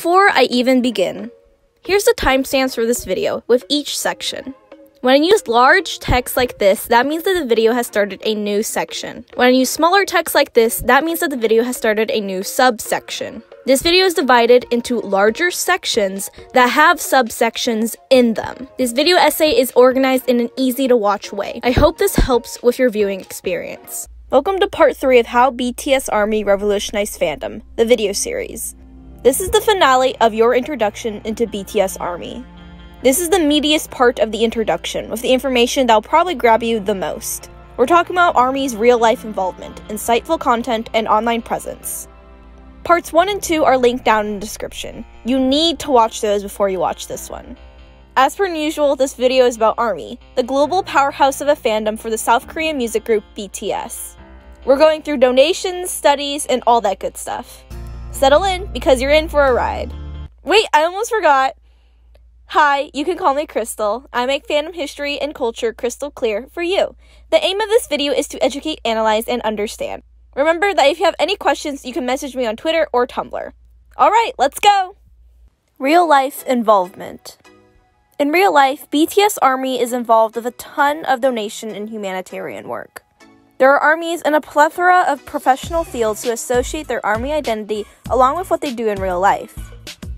Before I even begin, here's the timestamps for this video with each section. When I use large text like this, that means that the video has started a new section. When I use smaller text like this, that means that the video has started a new subsection. This video is divided into larger sections that have subsections in them. This video essay is organized in an easy-to-watch way. I hope this helps with your viewing experience. Welcome to part 3 of How BTS ARMY Revolutionized Fandom, the video series. This is the finale of your introduction into BTS ARMY. This is the meatiest part of the introduction, with the information that'll probably grab you the most. We're talking about ARMY's real-life involvement, insightful content, and online presence. Parts 1 and 2 are linked down in the description. You need to watch those before you watch this one. As per usual, this video is about ARMY, the global powerhouse of a fandom for the South Korean music group BTS. We're going through donations, studies, and all that good stuff. Settle in, because you're in for a ride. Wait, I almost forgot! Hi, you can call me Crystal. I make fandom history and culture crystal clear for you. The aim of this video is to educate, analyze, and understand. Remember that if you have any questions, you can message me on Twitter or Tumblr. Alright, let's go! Real-life involvement. In real life, BTS ARMY is involved with a ton of donation and humanitarian work. There are armies in a plethora of professional fields who associate their ARMY identity along with what they do in real life.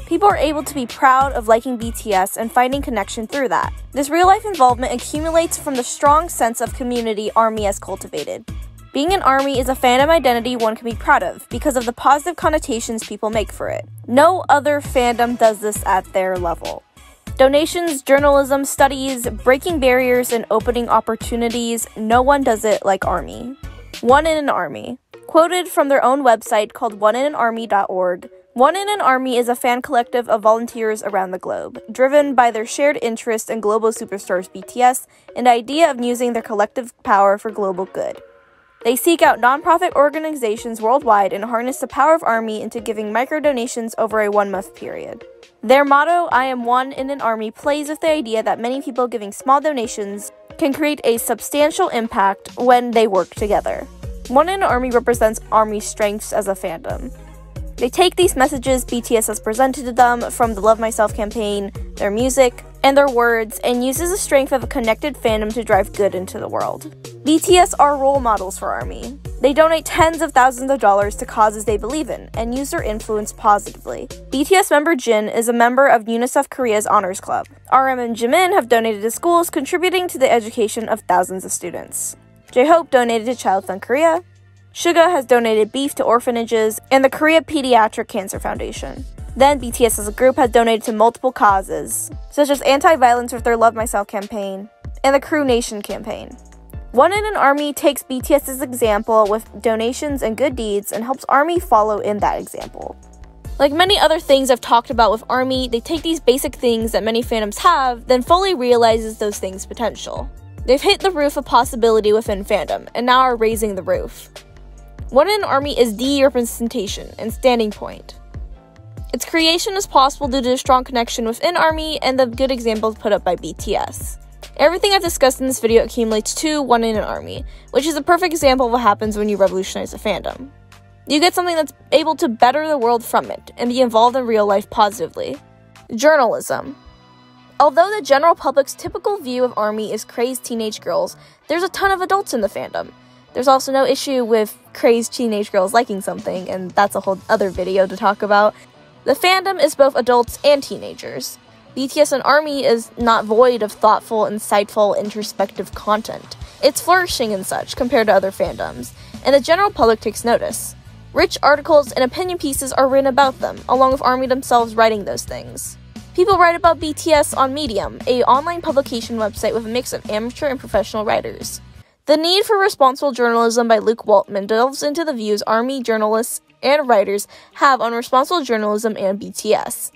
People are able to be proud of liking BTS and finding connection through that. This real-life involvement accumulates from the strong sense of community ARMY has cultivated. Being an ARMY is a fandom identity one can be proud of because of the positive connotations people make for it. No other fandom does this at their level. Donations, journalism, studies, breaking barriers, and opening opportunities, no one does it like ARMY. One in an ARMY. Quoted from their own website called oneinanarmy.org, One in an ARMY is a fan collective of volunteers around the globe, driven by their shared interest in global superstars BTS and the idea of using their collective power for global good. They seek out nonprofit organizations worldwide and harness the power of ARMY into giving micro-donations over a 1-month period. Their motto, I am one in an ARMY, plays with the idea that many people giving small donations can create a substantial impact when they work together. One in an ARMY represents ARMY's strengths as a fandom. They take these messages BTS has presented to them from the Love Myself campaign, their music, and their words, and uses the strength of a connected fandom to drive good into the world. BTS are role models for ARMY. They donate tens of thousands of dollars to causes they believe in, and use their influence positively. BTS member Jin is a member of UNICEF Korea's Honors Club. RM and Jimin have donated to schools, contributing to the education of thousands of students. J-Hope donated to Child Fund Korea. Suga has donated beef to orphanages and the Korea Pediatric Cancer Foundation. Then, BTS as a group has donated to multiple causes, such as anti-violence with their Love Myself campaign and the Crew Nation campaign. One in an ARMY takes BTS's example with donations and good deeds and helps ARMY follow in that example. Like many other things I've talked about with ARMY, they take these basic things that many fandoms have, then fully realizes those things' potential. They've hit the roof of possibility within fandom, and now are raising the roof. One in an ARMY is the representation and standing point. Its creation is possible due to the strong connection within ARMY and the good examples put up by BTS. Everything I've discussed in this video accumulates to One in an ARMY, which is a perfect example of what happens when you revolutionize a fandom. You get something that's able to better the world from it, and be involved in real life positively. Journalism. Although the general public's typical view of ARMY is crazed teenage girls, there's a ton of adults in the fandom. There's also no issue with crazed teenage girls liking something, and that's a whole other video to talk about. The fandom is both adults and teenagers. BTS and ARMY is not void of thoughtful, insightful, introspective content. It's flourishing and such compared to other fandoms, and the general public takes notice. Rich articles and opinion pieces are written about them, along with ARMY themselves writing those things. People write about BTS on Medium, an online publication website with a mix of amateur and professional writers. The Need for Responsible Journalism by Luke Waltman delves into the views ARMY journalists and writers have on responsible journalism and BTS.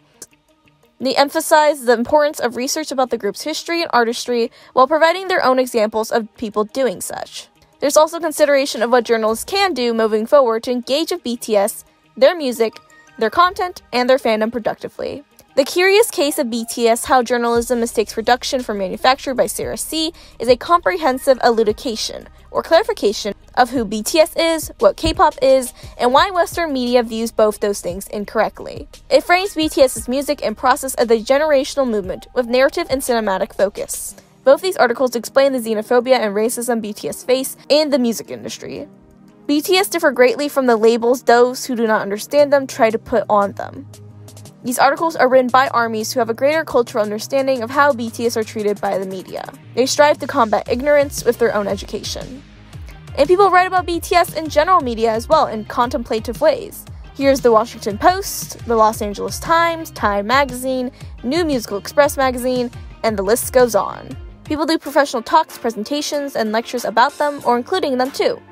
They emphasize the importance of research about the group's history and artistry while providing their own examples of people doing such. There's also consideration of what journalists can do moving forward to engage with BTS, their music, their content, and their fandom productively. The Curious Case of BTS, How Journalism Mistakes Production for Manufacture by Sarah C. is a comprehensive elucidation, or clarification, of who BTS is, what K-pop is, and why Western media views both those things incorrectly. It frames BTS's music and process as a generational movement with narrative and cinematic focus. Both these articles explain the xenophobia and racism BTS face in the music industry. BTS differ greatly from the labels those who do not understand them try to put on them. These articles are written by ARMYs who have a greater cultural understanding of how BTS are treated by the media. They strive to combat ignorance with their own education. And people write about BTS in general media as well in contemplative ways. Here's the Washington Post, the Los Angeles Times, Time Magazine, New Musical Express Magazine, and the list goes on. People do professional talks, presentations, and lectures about them, or including them too.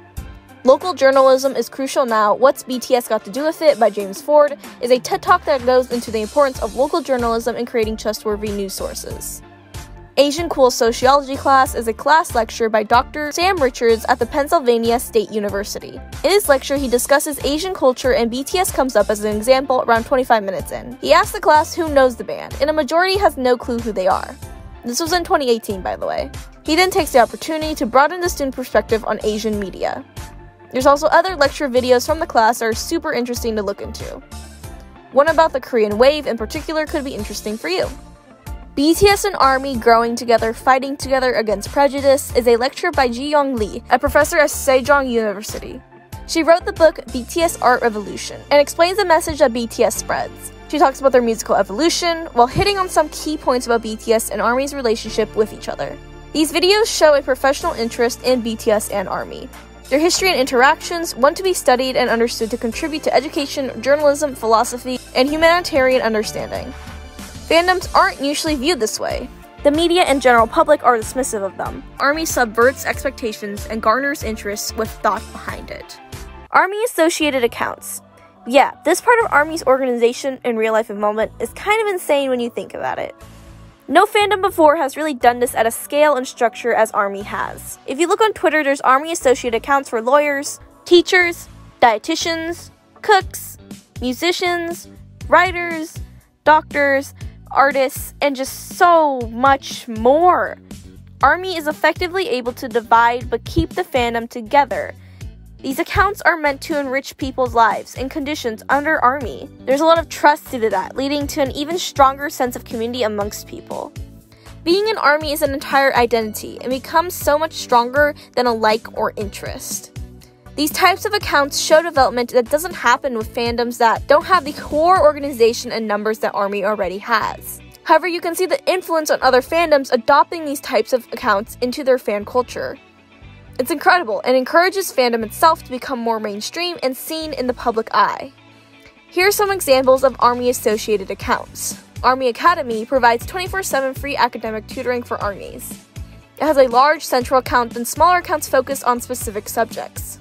Local Journalism is Crucial Now, What's BTS Got to Do With It by James Ford is a TED Talk that goes into the importance of local journalism in creating trustworthy news sources. Asian Cool Sociology Class is a class lecture by Dr. Sam Richards at the Pennsylvania State University. In his lecture, he discusses Asian culture and BTS comes up as an example around 25 minutes in. He asks the class who knows the band, and a majority has no clue who they are. This was in 2018, by the way. He then takes the opportunity to broaden the student perspective on Asian media. There's also other lecture videos from the class that are super interesting to look into. One about the Korean wave in particular could be interesting for you. BTS and ARMY Growing Together, Fighting Together Against Prejudice is a lecture by Ji-young Lee, a professor at Sejong University. She wrote the book BTS Art Revolution and explains the message that BTS spreads. She talks about their musical evolution while hitting on some key points about BTS and ARMY's relationship with each other. These videos show a professional interest in BTS and ARMY. Their history and interactions want to be studied and understood to contribute to education, journalism, philosophy, and humanitarian understanding. Fandoms aren't usually viewed this way. The media and general public are dismissive of them. ARMY subverts expectations and garners interest with thought behind it. ARMY-associated accounts. Yeah, this part of ARMY's organization in real life involvement is kind of insane when you think about it. No fandom before has really done this at a scale and structure as ARMY has. If you look on Twitter, there's ARMY-associated accounts for lawyers, teachers, dietitians, cooks, musicians, writers, doctors, artists, and just so much more. ARMY is effectively able to divide but keep the fandom together. These accounts are meant to enrich people's lives and conditions under ARMY. There's a lot of trust due to that, leading to an even stronger sense of community amongst people. Being an ARMY is an entire identity and becomes so much stronger than a like or interest. These types of accounts show development that doesn't happen with fandoms that don't have the core organization and numbers that ARMY already has. However, you can see the influence on other fandoms adopting these types of accounts into their fan culture. It's incredible and encourages fandom itself to become more mainstream and seen in the public eye. Here are some examples of ARMY-associated accounts. ARMY Academy provides 24/7 free academic tutoring for ARMYs. It has a large central account and smaller accounts focused on specific subjects.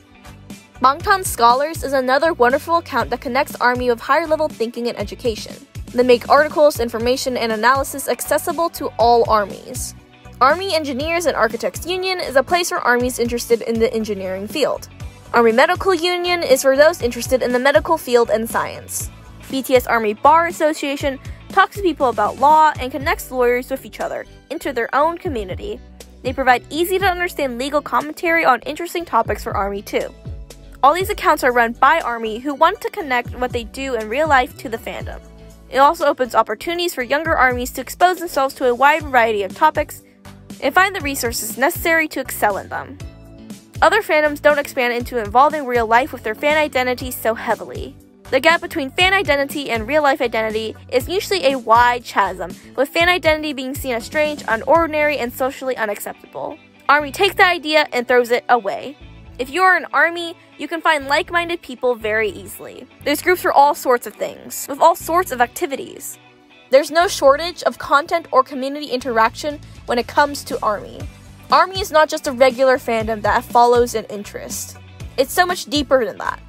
Bangtan Scholars is another wonderful account that connects ARMY with higher-level thinking and education. They make articles, information, and analysis accessible to all ARMYs. ARMY Engineers and Architects Union is a place for ARMYs interested in the engineering field. ARMY Medical Union is for those interested in the medical field and science. BTS ARMY Bar Association talks to people about law and connects lawyers with each other into their own community. They provide easy-to-understand legal commentary on interesting topics for ARMY too. All these accounts are run by ARMY who want to connect what they do in real life to the fandom. It also opens opportunities for younger ARMYs to expose themselves to a wide variety of topics and find the resources necessary to excel in them. Other fandoms don't expand into involving real life with their fan identity so heavily. The gap between fan identity and real-life identity is usually a wide chasm, with fan identity being seen as strange, unordinary, and socially unacceptable. ARMY takes the idea and throws it away. If you are an ARMY, you can find like-minded people very easily. There's groups for all sorts of things, with all sorts of activities. There's no shortage of content or community interaction when it comes to ARMY. ARMY is not just a regular fandom that follows an interest. It's so much deeper than that.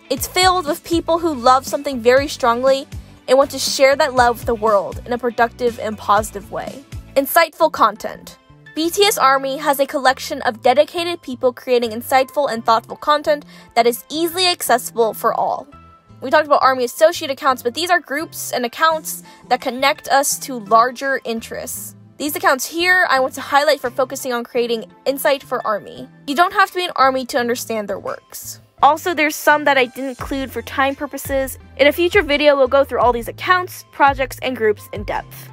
It's filled with people who love something very strongly and want to share that love with the world in a productive and positive way. Insightful content. BTS ARMY has a collection of dedicated people creating insightful and thoughtful content that is easily accessible for all. We talked about ARMY associate accounts, but these are groups and accounts that connect us to larger interests. These accounts here I want to highlight for focusing on creating insight for ARMY. You don't have to be an ARMY to understand their works. Also, there's some that I didn't include for time purposes. In a future video, we'll go through all these accounts, projects, and groups in depth.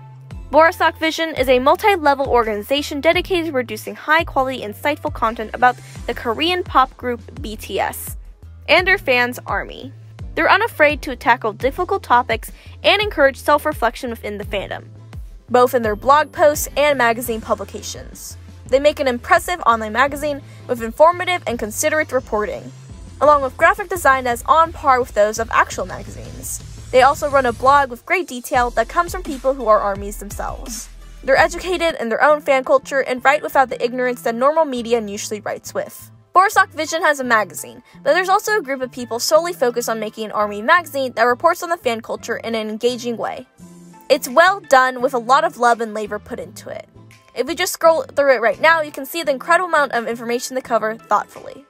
Borisok Vision is a multi-level organization dedicated to producing high-quality, insightful content about the Korean pop group BTS and their fans ARMY. They're unafraid to tackle difficult topics and encourage self-reflection within the fandom, both in their blog posts and magazine publications. They make an impressive online magazine with informative and considerate reporting, along with graphic design that's on par with those of actual magazines. They also run a blog with great detail that comes from people who are ARMYs themselves. They're educated in their own fan culture and write without the ignorance that normal media usually writes with. Borisok Vision has a magazine, but there's also a group of people solely focused on making an ARMY magazine that reports on the fan culture in an engaging way. It's well done with a lot of love and labor put into it. If we just scroll through it right now, you can see the incredible amount of information they cover thoughtfully.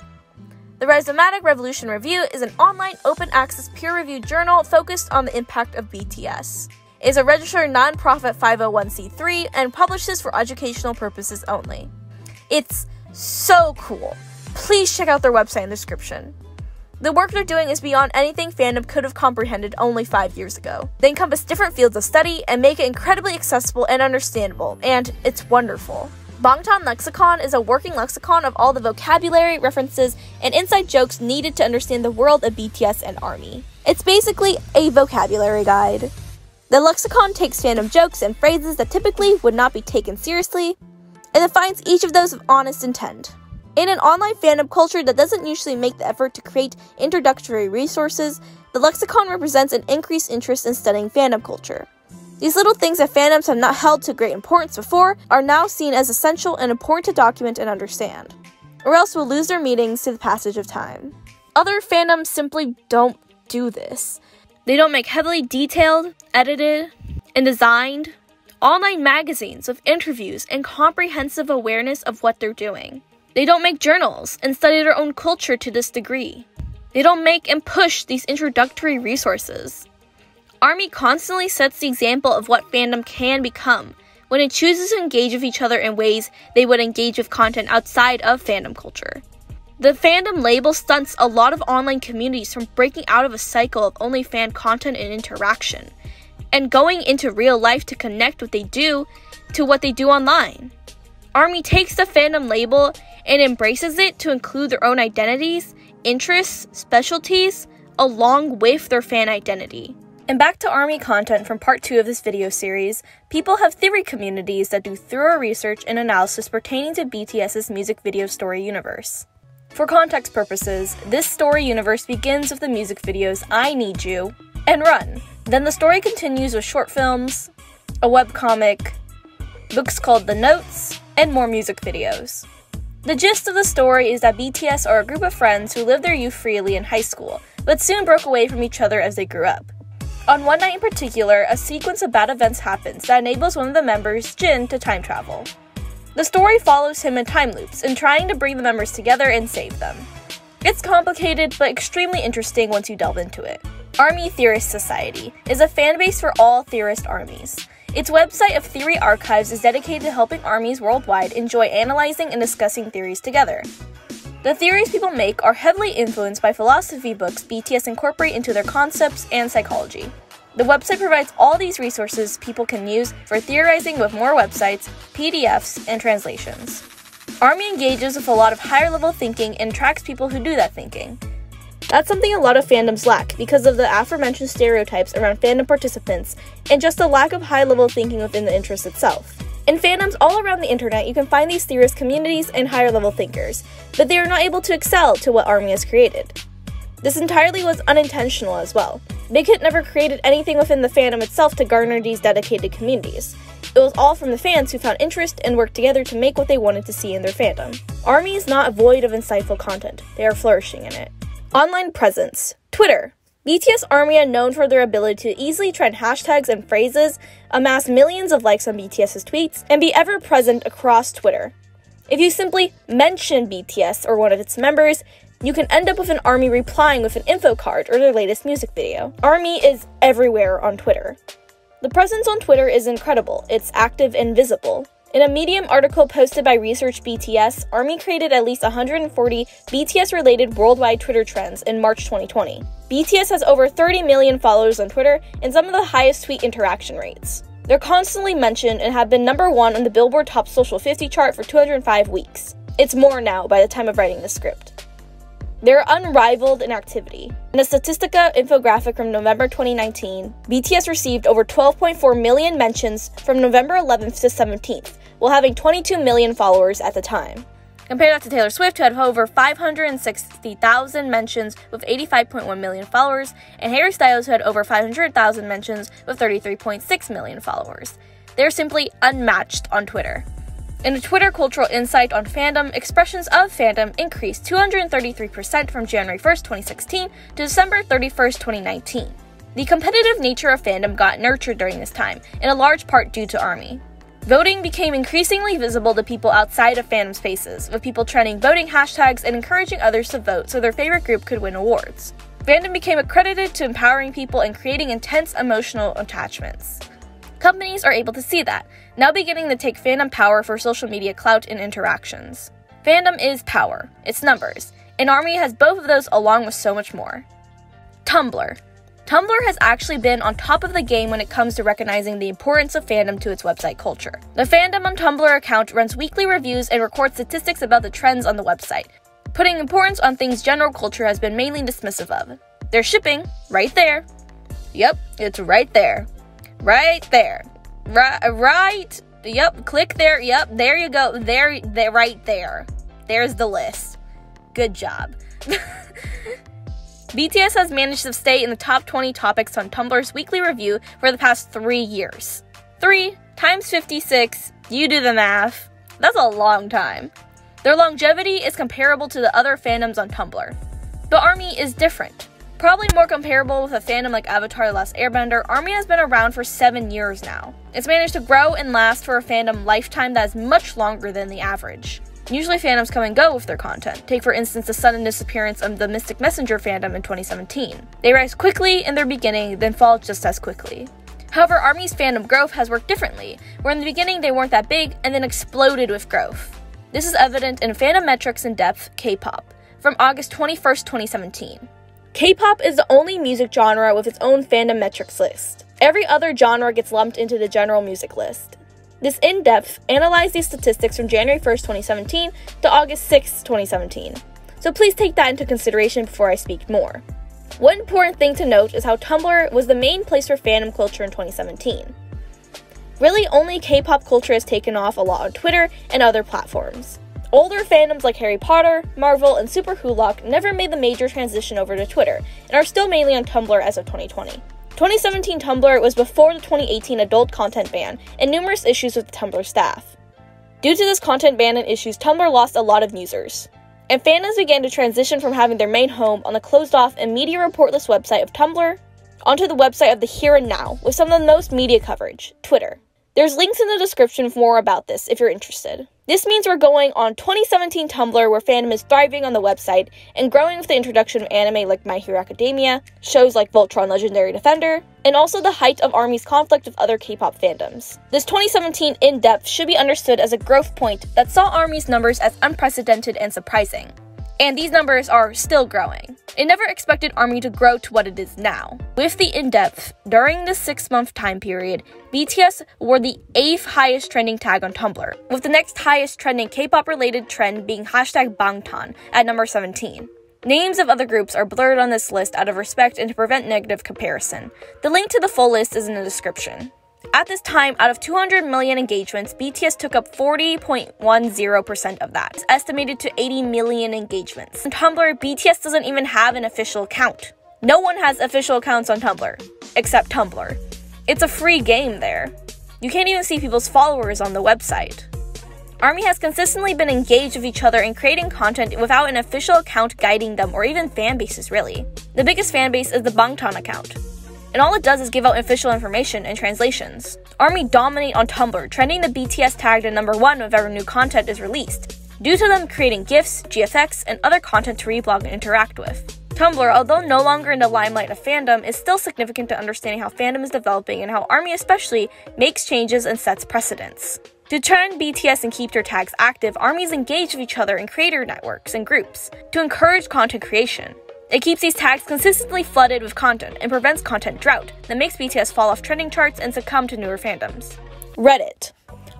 The Rhizomatic Revolution Review is an online, open-access, peer-reviewed journal focused on the impact of BTS. It is a registered non-profit 501c3 and publishes for educational purposes only. It's so cool. Please check out their website in the description. The work they're doing is beyond anything fandom could have comprehended only 5 years ago. They encompass different fields of study and make it incredibly accessible and understandable, and it's wonderful. Bangtan Lexicon is a working lexicon of all the vocabulary, references, and inside jokes needed to understand the world of BTS and ARMY. It's basically a vocabulary guide. The lexicon takes fandom jokes and phrases that typically would not be taken seriously, and defines each of those with honest intent. In an online fandom culture that doesn't usually make the effort to create introductory resources, the lexicon represents an increased interest in studying fandom culture. These little things that fandoms have not held to great importance before are now seen as essential and important to document and understand, or else will lose their meanings to the passage of time. Other fandoms simply don't do this. They don't make heavily detailed, edited, and designed online magazines with interviews and comprehensive awareness of what they're doing. They don't make journals and study their own culture to this degree. They don't make and push these introductory resources. ARMY constantly sets the example of what fandom can become when it chooses to engage with each other in ways they would engage with content outside of fandom culture. The fandom label stunts a lot of online communities from breaking out of a cycle of only fan content and interaction, and going into real life to connect what they do to what they do online. ARMY takes the fandom label and embraces it to include their own identities, interests, specialties, along with their fan identity. And back to ARMY content from part 2 of this video series, people have theory communities that do thorough research and analysis pertaining to BTS's music video story universe. For context purposes, this story universe begins with the music videos I Need You and Run. Then the story continues with short films, a webcomic, books called The Notes, and more music videos. The gist of the story is that BTS are a group of friends who lived their youth freely in high school, but soon broke away from each other as they grew up. On one night in particular, a sequence of bad events happens that enables one of the members, Jin, to time travel. The story follows him in time loops and trying to bring the members together and save them. It's complicated, but extremely interesting once you delve into it. ARMY Theorist Society is a fanbase for all theorist ARMYs. Its website of theory archives is dedicated to helping ARMYs worldwide enjoy analyzing and discussing theories together. The theories people make are heavily influenced by philosophy books BTS incorporate into their concepts and psychology. The website provides all these resources people can use for theorizing with more websites, PDFs, and translations. ARMY engages with a lot of higher-level thinking and attracts people who do that thinking. That's something a lot of fandoms lack because of the aforementioned stereotypes around fandom participants and just the lack of high-level thinking within the interest itself. In fandoms all around the internet, you can find these theorist communities and higher-level thinkers, but they are not able to excel to what ARMY has created. This entirely was unintentional as well. Big Hit never created anything within the fandom itself to garner these dedicated communities. It was all from the fans who found interest and worked together to make what they wanted to see in their fandom. ARMY is not void of insightful content. They are flourishing in it. Online presence. Twitter. BTS ARMY are known for their ability to easily trend hashtags and phrases, amass millions of likes on BTS's tweets, and be ever present across Twitter. If you simply mention BTS or one of its members, You can end up with an ARMY replying with an info card or their latest music video. ARMY is everywhere on Twitter. The presence on Twitter is incredible. It's active and visible. In a Medium article posted by Research BTS, ARMY created at least 140 BTS-related worldwide Twitter trends in March 2020. BTS has over 30 million followers on Twitter and some of the highest tweet interaction rates. They're constantly mentioned and have been #1 on the Billboard Top Social 50 chart for 205 weeks. It's more now by the time of writing the script. They're unrivaled in activity. In a Statistica infographic from November 2019, BTS received over 12.4 million mentions from November 11th to 17th, while having 22 million followers at the time. Compare that to Taylor Swift, who had over 560,000 mentions with 85.1 million followers, and Harry Styles, who had over 500,000 mentions with 33.6 million followers. They're simply unmatched on Twitter. In a Twitter cultural insight on fandom, expressions of fandom increased 233% from January 1st, 2016 to December 31st, 2019. The competitive nature of fandom got nurtured during this time, in a large part due to ARMY. Voting became increasingly visible to people outside of fandom spaces, with people trending voting hashtags and encouraging others to vote so their favorite group could win awards. Fandom became accredited to empowering people and creating intense emotional attachments. Companies are able to see that, now beginning to take fandom power for social media clout and interactions. Fandom is power, it's numbers, and ARMY has both of those along with so much more. Tumblr. Tumblr has actually been on top of the game when it comes to recognizing the importance of fandom to its website culture. The Fandom on Tumblr account runs weekly reviews and records statistics about the trends on the website, putting importance on things general culture has been mainly dismissive of. They're shipping, right there. Yep, it's right there. Right there. Right. Yep, click there. Yep, there you go. There, right there. There's the list. Good job. BTS has managed to stay in the top 20 topics on Tumblr's weekly review for the past 3 years. 3 times 56, you do the math. That's a long time. Their longevity is comparable to the other fandoms on Tumblr. But ARMY is different. Probably more comparable with a fandom like Avatar: The Last Airbender, ARMY has been around for 7 years now. It's managed to grow and last for a fandom lifetime that is much longer than the average. Usually fandoms come and go with their content. Take for instance the sudden disappearance of the Mystic Messenger fandom in 2017. They rise quickly in their beginning, then fall just as quickly. However, ARMY's fandom growth has worked differently, where in the beginning they weren't that big and then exploded with growth. This is evident in Fandom Metrics in Depth K-pop from August 21st, 2017. K-pop is the only music genre with its own fandom metrics list. Every other genre gets lumped into the general music list. This in-depth analyzed these statistics from January 1st, 2017 to August 6th, 2017. So please take that into consideration before I speak more. One important thing to note is how Tumblr was the main place for fandom culture in 2017. Really, only K-pop culture has taken off a lot on Twitter and other platforms. Older fandoms like Harry Potter, Marvel, and Super Hulock never made the major transition over to Twitter, and are still mainly on Tumblr as of 2020. 2017 Tumblr was before the 2018 adult content ban, and numerous issues with the Tumblr staff. Due to this content ban and issues, Tumblr lost a lot of users, and fandoms began to transition from having their main home on the closed-off and media reportless website of Tumblr, onto the website of the here and now, with some of the most media coverage, Twitter. There's links in the description for more about this if you're interested. This means we're going on 2017 Tumblr, where fandom is thriving on the website and growing with the introduction of anime like My Hero Academia, shows like Voltron Legendary Defender, and also the height of ARMY's conflict with other K-pop fandoms. This 2017 in-depth should be understood as a growth point that saw ARMY's numbers as unprecedented and surprising. And these numbers are still growing. It never expected ARMY to grow to what it is now. With the in-depth, during this 6-month time period, BTS were the 8th highest trending tag on Tumblr, with the next highest trending K-pop related trend being #Bangtan at number 17. Names of other groups are blurred on this list out of respect and to prevent negative comparison. The link to the full list is in the description. At this time, out of 200 million engagements, BTS took up 40.10% of that, estimated to 80 million engagements. On Tumblr, BTS doesn't even have an official account. No one has official accounts on Tumblr, except Tumblr. It's a free game there. You can't even see people's followers on the website. ARMY has consistently been engaged with each other in creating content without an official account guiding them, or even fan bases really. The biggest fan base is the Bangtan account, and all it does is give out official information and translations. ARMY dominate on Tumblr, trending the BTS tag to number 1 whenever new content is released. due to them creating GIFs, GFX, and other content to reblog and interact with. Tumblr, although no longer in the limelight of fandom, is still significant to understanding how fandom is developing and how ARMY especially makes changes and sets precedents. To trend BTS and keep their tags active, ARMYs engage with each other in creator networks and groups to encourage content creation. It keeps these tags consistently flooded with content and prevents content drought that makes BTS fall off trending charts and succumb to newer fandoms. Reddit.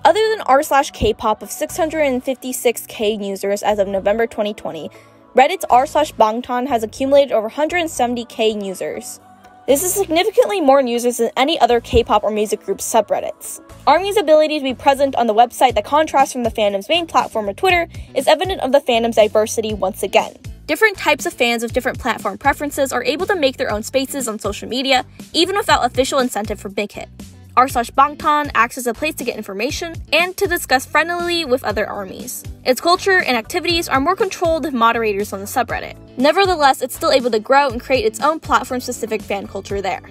Other than r/Kpop of 656k users as of November 2020, Reddit's r/Bangtan has accumulated over 170k users. This is significantly more users than any other K-pop or music group subreddits. ARMY's ability to be present on the website that contrasts from the fandom's main platform of Twitter is evident of the fandom's diversity once again. Different types of fans with different platform preferences are able to make their own spaces on social media, even without official incentive for Big Hit. r/Bangtan acts as a place to get information and to discuss friendlily with other ARMYs. Its culture and activities are more controlled than moderators on the subreddit. Nevertheless, it's still able to grow and create its own platform-specific fan culture there.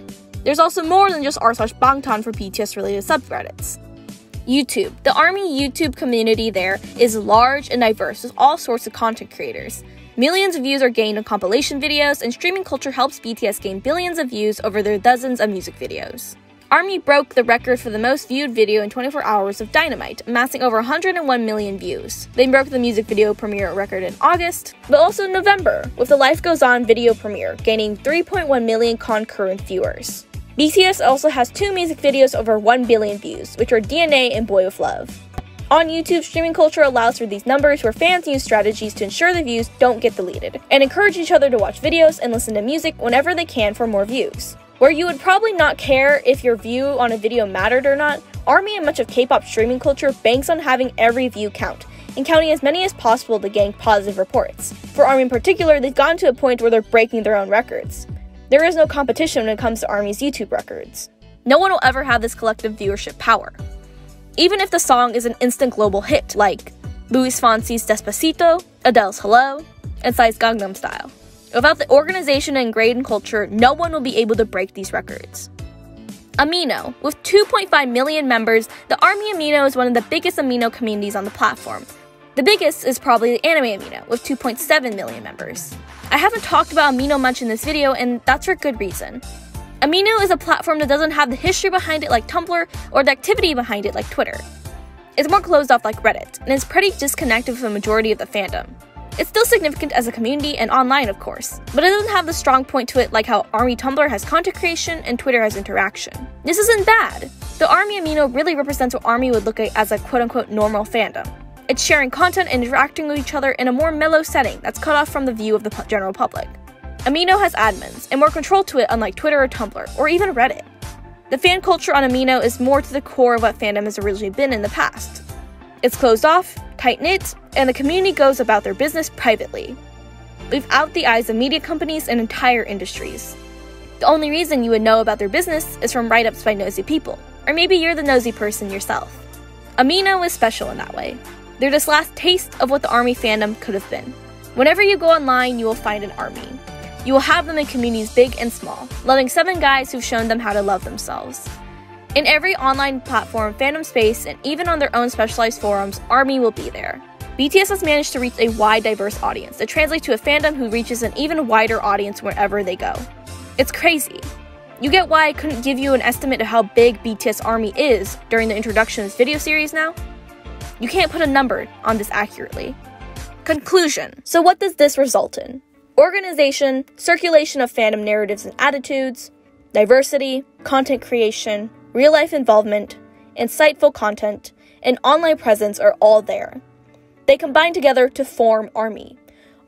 There's also more than just r/Bangtan for BTS-related subreddits. YouTube. The ARMY YouTube community there is large and diverse with all sorts of content creators. Millions of views are gained on compilation videos, and streaming culture helps BTS gain billions of views over their dozens of music videos. ARMY broke the record for the most viewed video in 24 hours of Dynamite, amassing over 101 million views. They broke the music video premiere record in August, but also in November, with the Life Goes On video premiere, gaining 3.1 million concurrent viewers. BTS also has 2 music videos over 1 billion views, which are DNA and Boy With Love. On YouTube, streaming culture allows for these numbers where fans use strategies to ensure the views don't get deleted, and encourage each other to watch videos and listen to music whenever they can for more views. Where you would probably not care if your view on a video mattered or not, ARMY and much of K-pop streaming culture banks on having every view count, and counting as many as possible to gain positive reports. For ARMY in particular, they've gotten to a point where they're breaking their own records. There is no competition when it comes to ARMY's YouTube records. No one will ever have this collective viewership power. Even if the song is an instant global hit, like Luis Fonsi's Despacito, Adele's Hello, and Psy's Gangnam Style. Without the organization and ingrained culture, no one will be able to break these records. Amino. With 2.5 million members, the ARMY Amino is one of the biggest Amino communities on the platform. The biggest is probably the Anime Amino, with 2.7 million members. I haven't talked about Amino much in this video, and that's for good reason. Amino is a platform that doesn't have the history behind it like Tumblr, or the activity behind it like Twitter. It's more closed off like Reddit, and it's pretty disconnected from the majority of the fandom. It's still significant as a community and online, of course, but it doesn't have the strong point to it like how ARMY Tumblr has content creation and Twitter has interaction. This isn't bad. The ARMY Amino really represents what ARMY would look at as a quote-unquote normal fandom. It's sharing content and interacting with each other in a more mellow setting that's cut off from the view of the general public. Amino has admins, and more control to it unlike Twitter or Tumblr, or even Reddit. The fan culture on Amino is more to the core of what fandom has originally been in the past. It's closed off, tight-knit, and the community goes about their business privately, without the eyes of media companies and entire industries. The only reason you would know about their business is from write-ups by nosy people, or maybe you're the nosy person yourself. Amino is special in that way. They're this last taste of what the ARMY fandom could have been. Whenever you go online, you will find an ARMY. You will have them in communities big and small, loving 7 guys who've shown them how to love themselves. In every online platform, fandom space, and even on their own specialized forums, ARMY will be there. BTS has managed to reach a wide, diverse audience that translates to a fandom who reaches an even wider audience wherever they go. It's crazy. You get why I couldn't give you an estimate of how big BTS ARMY is during the introduction of this video series now? You can't put a number on this accurately. Conclusion. So what does this result in? Organization, circulation of fandom narratives and attitudes, diversity, content creation, real-life involvement, insightful content, and online presence are all there. They combine together to form ARMY.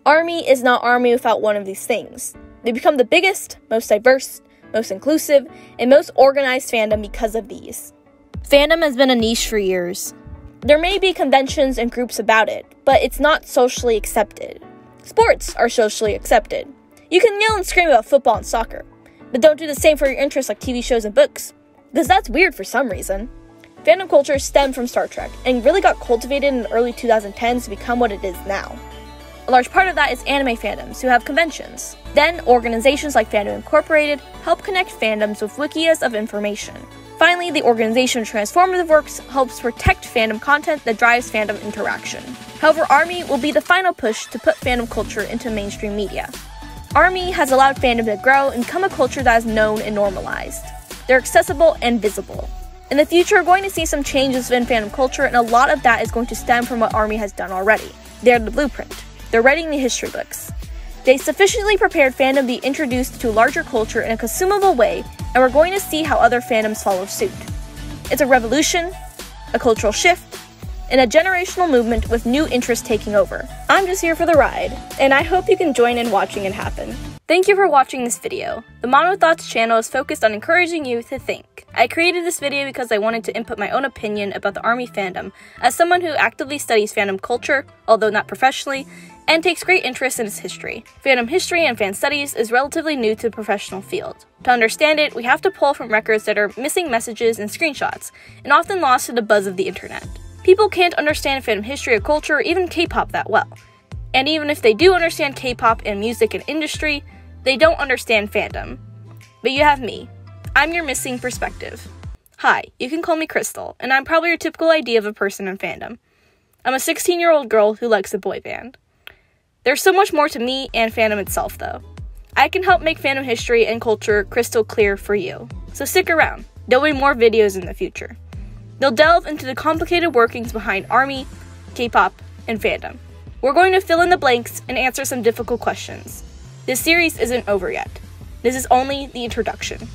ARMY is not ARMY without one of these things. They become the biggest, most diverse, most inclusive, and most organized fandom because of these. Fandom has been a niche for years. There may be conventions and groups about it, but it's not socially accepted. Sports are socially accepted. You can yell and scream about football and soccer, but don't do the same for your interests like TV shows and books, because that's weird for some reason. Fandom culture stemmed from Star Trek, and really got cultivated in the early 2010s to become what it is now. A large part of that is anime fandoms who have conventions. Then, organizations like Fandom Incorporated help connect fandoms with wikias of information. Finally, the organization Transformative Works helps protect fandom content that drives fandom interaction. However, ARMY will be the final push to put fandom culture into mainstream media. ARMY has allowed fandom to grow and become a culture that is known and normalized. They're accessible and visible. In the future, we're going to see some changes in fandom culture, and a lot of that is going to stem from what ARMY has done already. They're the blueprint. They're writing the history books. They sufficiently prepared fandom to be introduced to larger culture in a consumable way, and we're going to see how other fandoms follow suit. It's a revolution, a cultural shift, and a generational movement with new interests taking over. I'm just here for the ride, and I hope you can join in watching it happen. Thank you for watching this video. The Mono Thoughts channel is focused on encouraging you to think. I created this video because I wanted to input my own opinion about the ARMY fandom as someone who actively studies fandom culture, although not professionally, and takes great interest in its history. Fandom history and fan studies is relatively new to the professional field. To understand it, we have to pull from records that are missing messages and screenshots, and often lost to the buzz of the internet. People can't understand fandom history or culture or even K-pop that well. And even if they do understand K-pop and music and industry, they don't understand fandom. But you have me. I'm your missing perspective. Hi, you can call me Crystal, and I'm probably your typical idea of a person in fandom. I'm a 16-year-old girl who likes a boy band. There's so much more to me and fandom itself, though. I can help make fandom history and culture crystal clear for you. So stick around. There'll be more videos in the future. They'll delve into the complicated workings behind ARMY, K-pop, and fandom. We're going to fill in the blanks and answer some difficult questions. This series isn't over yet. This is only the introduction.